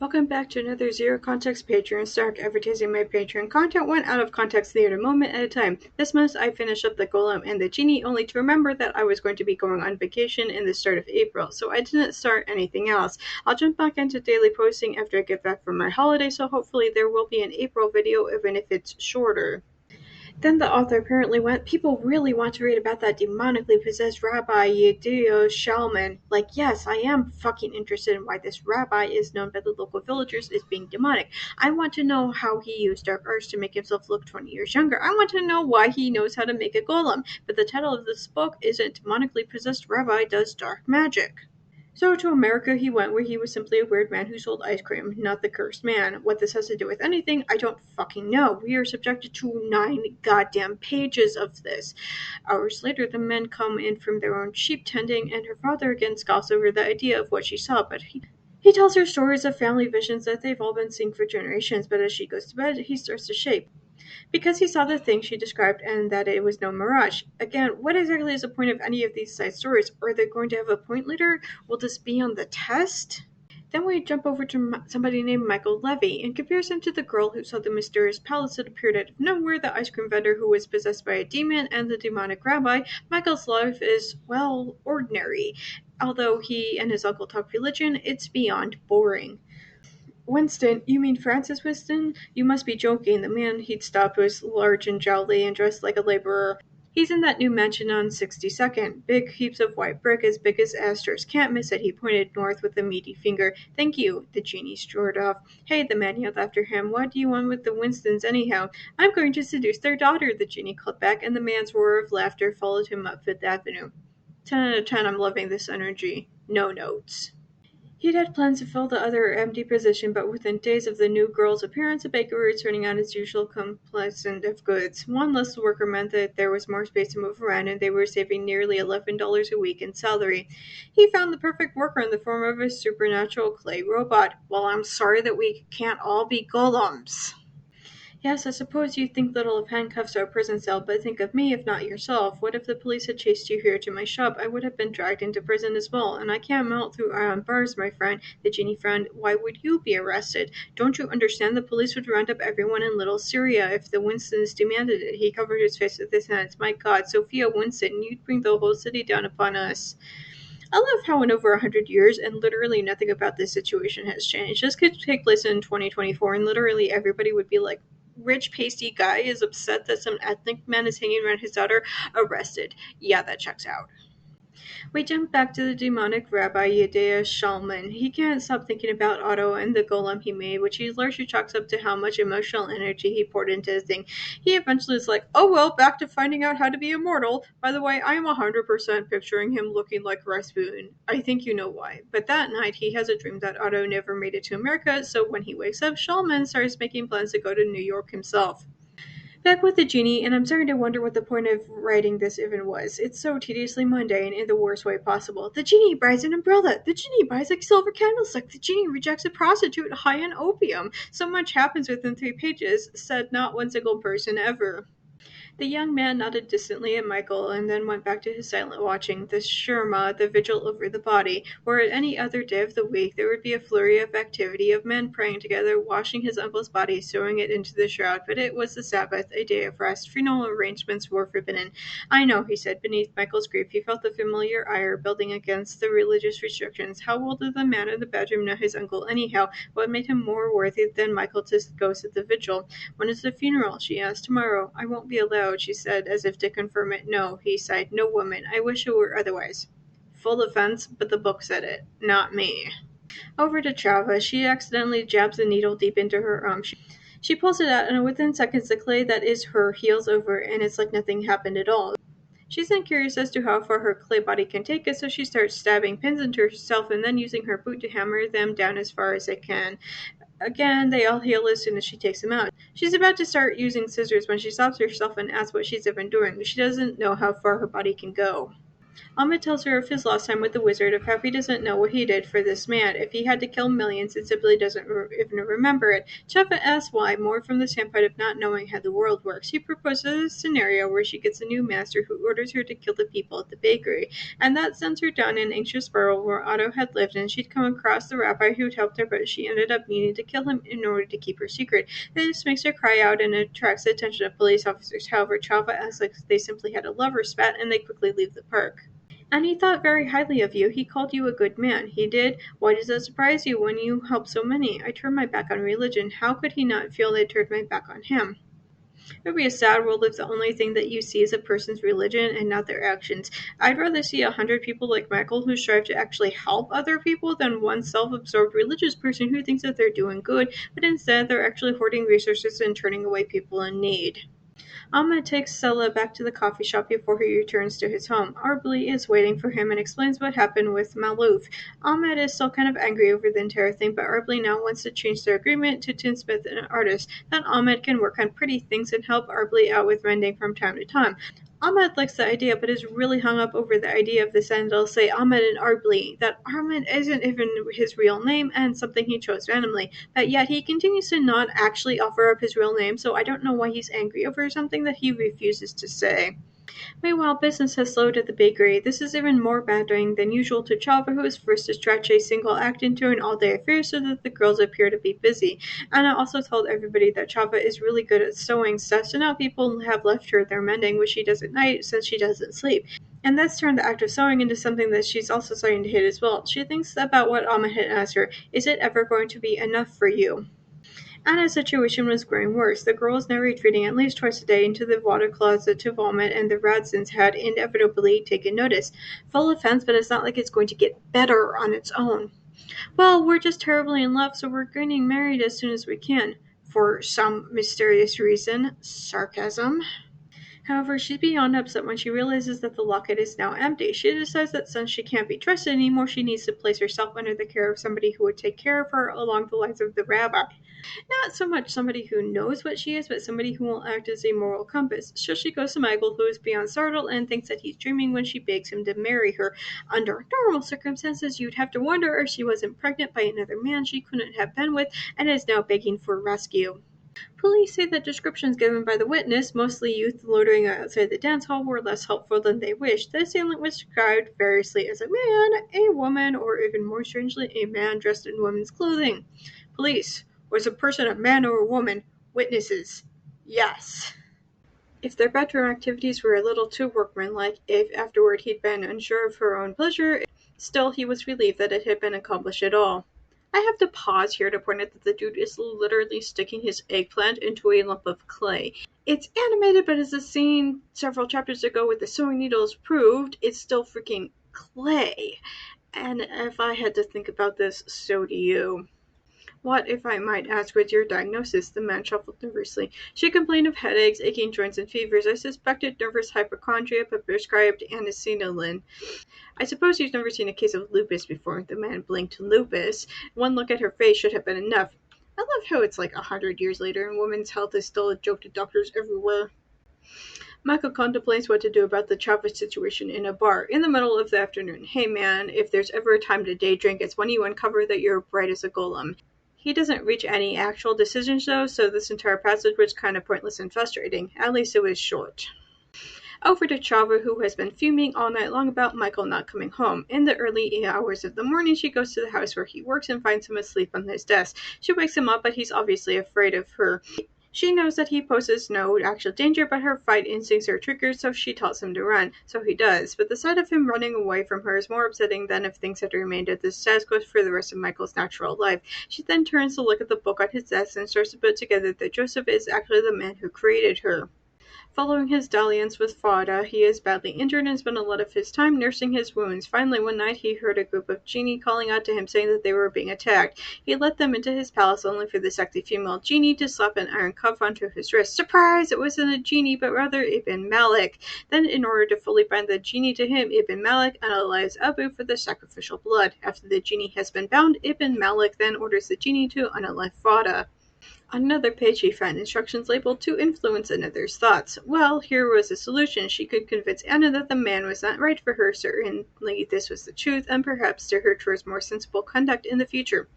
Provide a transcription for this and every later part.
Welcome back to another Zero Context Patreon Stark advertising my Patreon content one out of context theater moment at a time. This month I finished up the Golem and the Genie only to remember that I was going to be going on vacation in the start of April, so I didn't start anything else. I'll jump back into daily posting after I get back from my holiday, so hopefully there will be an April video even if it's shorter. Then the author apparently went, people really want to read about that demonically possessed Rabbi Yedeo Shalman. Like, yes, I am fucking interested in why this rabbi is known by the local villagers as being demonic. I want to know how he used dark arts to make himself look 20 years younger. I want to know why he knows how to make a golem. But the title of this book isn't Demonically Possessed Rabbi Does Dark Magic. So to America he went, where he was simply a weird man who sold ice cream, not the cursed man. What this has to do with anything, I don't fucking know. We are subjected to 9 goddamn pages of this. Hours later, the men come in from their own sheep tending, and her father again scoffs over the idea of what she saw, but he tells her stories of family visions that they've all been seeing for generations, but as she goes to bed, he starts to shake because he saw the thing she described and that it was no mirage. Again, what exactly is the point of any of these side stories? Are they going to have a point later? Will this be on the test? Then we jump over to somebody named Michael Levy. In comparison to the girl who saw the mysterious palace that appeared out of nowhere, the ice cream vendor who was possessed by a demon, and the demonic rabbi, Michael's life is, well, ordinary. Although he and his uncle talk religion, it's beyond boring. Winston, you mean Francis Winston? You must be joking. The man he'd stopped was large and jowly and dressed like a laborer. He's in that new mansion on 62nd. Big heaps of white brick as big as asters. Can't miss it. He pointed north with a meaty finger. Thank you. The genie strode off. Hey, the man yelled after him. What do you want with the Winstons anyhow? I'm going to seduce their daughter, the genie called back, and the man's roar of laughter followed him up Fifth Avenue. 10 out of 10, I'm loving this energy. No notes. He'd had plans to fill the other empty position, but within days of the new girl's appearance, the bakery was turning out its usual complacent of goods. One less worker meant that there was more space to move around, and they were saving nearly $11 a week in salary. He found the perfect worker in the form of a supernatural clay robot. Well, I'm sorry that we can't all be golems. Yes, I suppose you think little of handcuffs or a prison cell, but think of me, if not yourself. What if the police had chased you here to my shop? I would have been dragged into prison as well, and I can't melt through iron bars, my friend. The genie frowned. Why would you be arrested? Don't you understand? The police would round up everyone in Little Syria if the Winstons demanded it. He covered his face with his hands. My God, Sophia Winston, you'd bring the whole city down upon us. I love how in over 100 years, and literally nothing about this situation has changed. This could take place in 2024, and literally everybody would be like, rich pasty guy is upset that some ethnic man is hanging around his daughter, arrested. Yeah, that checks out. We jump back to the demonic Rabbi Yedea Shalman. He can't stop thinking about Otto and the golem he made, which he largely chalks up to how much emotional energy he poured into the thing. He eventually is like, oh well, back to finding out how to be immortal. By the way, I am 100% picturing him looking like Rasputin. I think you know why. But that night, he has a dream that Otto never made it to America, so when he wakes up, Shalman starts making plans to go to New York himself. Back with the genie, and I'm starting to wonder what the point of writing this even was. It's so tediously mundane in the worst way possible. The genie buys an umbrella. The genie buys a silver candlestick. The genie rejects a prostitute high in opium. So much happens within 3 pages, said not one single person ever. The young man nodded distantly at Michael and then went back to his silent watching, the Shurma, the vigil over the body, where at any other day of the week there would be a flurry of activity of men praying together, washing his uncle's body, sewing it into the shroud, but it was the Sabbath, a day of rest. Funeral arrangements were forbidden. I know, he said. Beneath Michael's grief he felt the familiar ire building against the religious restrictions. How well did the man in the bedroom know his uncle anyhow? What made him more worthy than Michael to go at the vigil? When is the funeral? She asked. Tomorrow. I won't be allowed, she said, as if to confirm it. No, he sighed. No woman. I wish it were otherwise. Full offense, but the book said it, not me. Over to Chava. She accidentally jabs the needle deep into her arm. She pulls it out, and within seconds the clay that is her heals over, and it's like nothing happened at all. She's then curious as to how far her clay body can take it, so she starts stabbing pins into herself and then using her boot to hammer them down as far as it can. Again, they all heal as soon as she takes them out. She's about to start using scissors when she stops herself and asks what she's been doing. She doesn't know how far her body can go. Ahmed tells her of his last time with the wizard, of how he doesn't know what he did for this man. If he had to kill millions, and simply doesn't even remember it. Chava asks why, more from the standpoint of not knowing how the world works. He proposes a scenario where she gets a new master who orders her to kill the people at the bakery, and that sends her down an anxious spiral where Otto had lived, and she'd come across the rabbi who'd helped her, but she ended up needing to kill him in order to keep her secret. This makes her cry out and attracts the attention of police officers. However, Chava acts like they simply had a lover spat, and they quickly leave the park. And he thought very highly of you. He called you a good man. He did. Why does that surprise you when you help so many? I turned my back on religion. How could he not feel they turned my back on him? It would be a sad world if the only thing that you see is a person's religion and not their actions. I'd rather see 100 people like Michael who strive to actually help other people than one self-absorbed religious person who thinks that they're doing good, but instead they're actually hoarding resources and turning away people in need. Ahmed takes Sela back to the coffee shop before he returns to his home. Arbely is waiting for him and explains what happened with Malouf. Ahmed is still kind of angry over the entire thing, but Arbely now wants to change their agreement to tinsmith and artist. Then Ahmed can work on pretty things and help Arbely out with mending from time to time. Ahmed likes the idea, but is really hung up over the idea of the sentence say Ahmed and Arbely, that Ahmed isn't even his real name and something he chose randomly, but yet he continues to not actually offer up his real name, so I don't know why he's angry over something that he refuses to say. Meanwhile, business has slowed at the bakery. This is even more baddening than usual to Chava, who is forced to stretch a single act into an all-day affair so that the girls appear to be busy. Anna also told everybody that Chava is really good at sewing stuff, so now people have left her their mending, which she does at night since she doesn't sleep. And that's turned the act of sewing into something that she's also starting to hate as well. She thinks about what Ahmed had asked her, is it ever going to be enough for you? Anna's situation was growing worse. The girl was now retreating at least twice a day into the water closet to vomit, and the Radsons had inevitably taken notice. Full offense, but it's not like it's going to get better on its own. Well, we're just terribly in love, so we're getting married as soon as we can. For some mysterious reason. Sarcasm. However, she's beyond upset when she realizes that the locket is now empty. She decides that since she can't be trusted anymore, she needs to place herself under the care of somebody who would take care of her along the lines of the rabbi. Not so much somebody who knows what she is, but somebody who will act as a moral compass. So she goes to Michael, who is beyond startled and thinks that he's dreaming when she begs him to marry her. Under normal circumstances, you'd have to wonder if she wasn't pregnant by another man she couldn't have been with and is now begging for rescue. Police say that descriptions given by the witness, mostly youth loitering outside the dance hall, were less helpful than they wished. The assailant was described variously as a man, a woman, or even more strangely, a man dressed in women's clothing. Police. Was a person a man or a woman? Witnesses. Yes. If their bedroom activities were a little too workmanlike, if afterward he'd been unsure of her own pleasure, still he was relieved that it had been accomplished at all. I have to pause here to point out that the dude is literally sticking his eggplant into a lump of clay. It's animated, but as the scene several chapters ago with the sewing needles proved, it's still freaking clay. And if I had to think about this, so do you. What, if I might ask, was your diagnosis? The man shuffled nervously. She complained of headaches, aching joints, and fevers. I suspected nervous hypochondria, but prescribed anicetylin. I suppose you've never seen a case of lupus before. The man blinked. Lupus? One look at her face should have been enough. I love how it's like 100 years later and women's health is still a joke to doctors everywhere. Michael contemplates what to do about the Chava situation in a bar in the middle of the afternoon. Hey man, if there's ever a time to day drink, it's when you uncover that you're bright as a golem. He doesn't reach any actual decisions though, so this entire passage was kind of pointless and frustrating. At least it was short. Over to Chava, who has been fuming all night long about Michael not coming home. In the early hours of the morning, she goes to the house where he works and finds him asleep on his desk. She wakes him up, but he's obviously afraid of her. She knows that he poses no actual danger, but her fight instincts are triggered, so she tells him to run. So he does, but the sight of him running away from her is more upsetting than if things had remained at the status quo for the rest of Michael's natural life. She then turns to look at the book on his desk and starts to put together that Joseph is actually the man who created her. Following his dalliance with Fada, he is badly injured and spent a lot of his time nursing his wounds. Finally, one night, he heard a group of genii calling out to him, saying that they were being attacked. He let them into his palace only for the sexy female genie to slap an iron cuff onto his wrist. Surprise! It wasn't a genie, but rather Ibn Malik. Then, in order to fully bind the genie to him, Ibn Malik unalives Abu for the sacrificial blood. After the genie has been bound, Ibn Malik then orders the genie to unalive Fada. On another page, she found instructions labeled to influence another's thoughts. Well, here was a solution. She could convince Anna that the man was not right for her. Certainly, this was the truth, and perhaps steer her towards more sensible conduct in the future.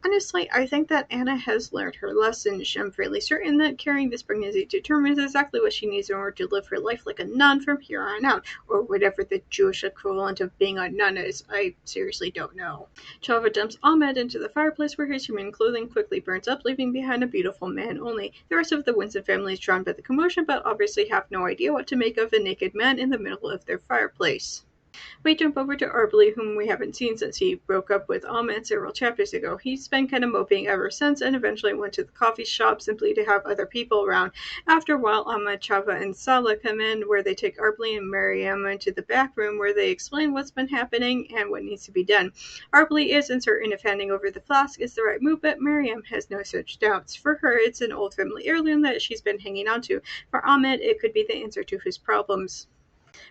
Honestly, I think that Anna has learned her lesson. I'm fairly certain that carrying this pregnancy determines exactly what she needs in order to live her life like a nun from here on out, or whatever the Jewish equivalent of being a nun is. I seriously don't know. Chava dumps Ahmed into the fireplace where his human clothing quickly burns up, leaving behind a beautiful man only. The rest of the Winston family is drawn by the commotion, but obviously have no idea what to make of a naked man in the middle of their fireplace. We jump over to Arbley, whom we haven't seen since he broke up with Ahmed several chapters ago. He's been kind of moping ever since and eventually went to the coffee shop simply to have other people around. After a while, Ahmed, Chava, and Salah come in where they take Arbley and Mariam into the back room where they explain what's been happening and what needs to be done. Arbley is uncertain if handing over the flask is the right move, but Mariam has no such doubts. For her, it's an old family heirloom that she's been hanging on to. For Ahmed, it could be the answer to his problems.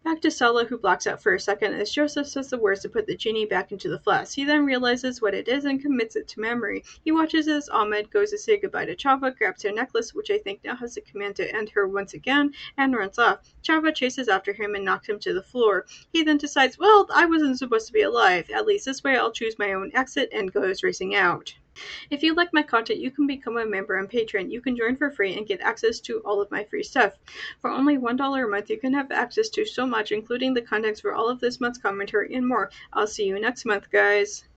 Back to Salah, who blacks out for a second as Joseph says the words to put the genie back into the flask. He then realizes what it is and commits it to memory. He watches as Ahmed goes to say goodbye to Chava, grabs her necklace, which I think now has the command to end her once again, and runs off. Chava chases after him and knocks him to the floor. He then decides, well, I wasn't supposed to be alive. At least this way I'll choose my own exit, and goes racing out. If you like my content, you can become a member on Patreon. You can join for free and get access to all of my free stuff. For only $1 a month, you can have access to so much, including the context for all of this month's commentary and more. I'll see you next month, guys.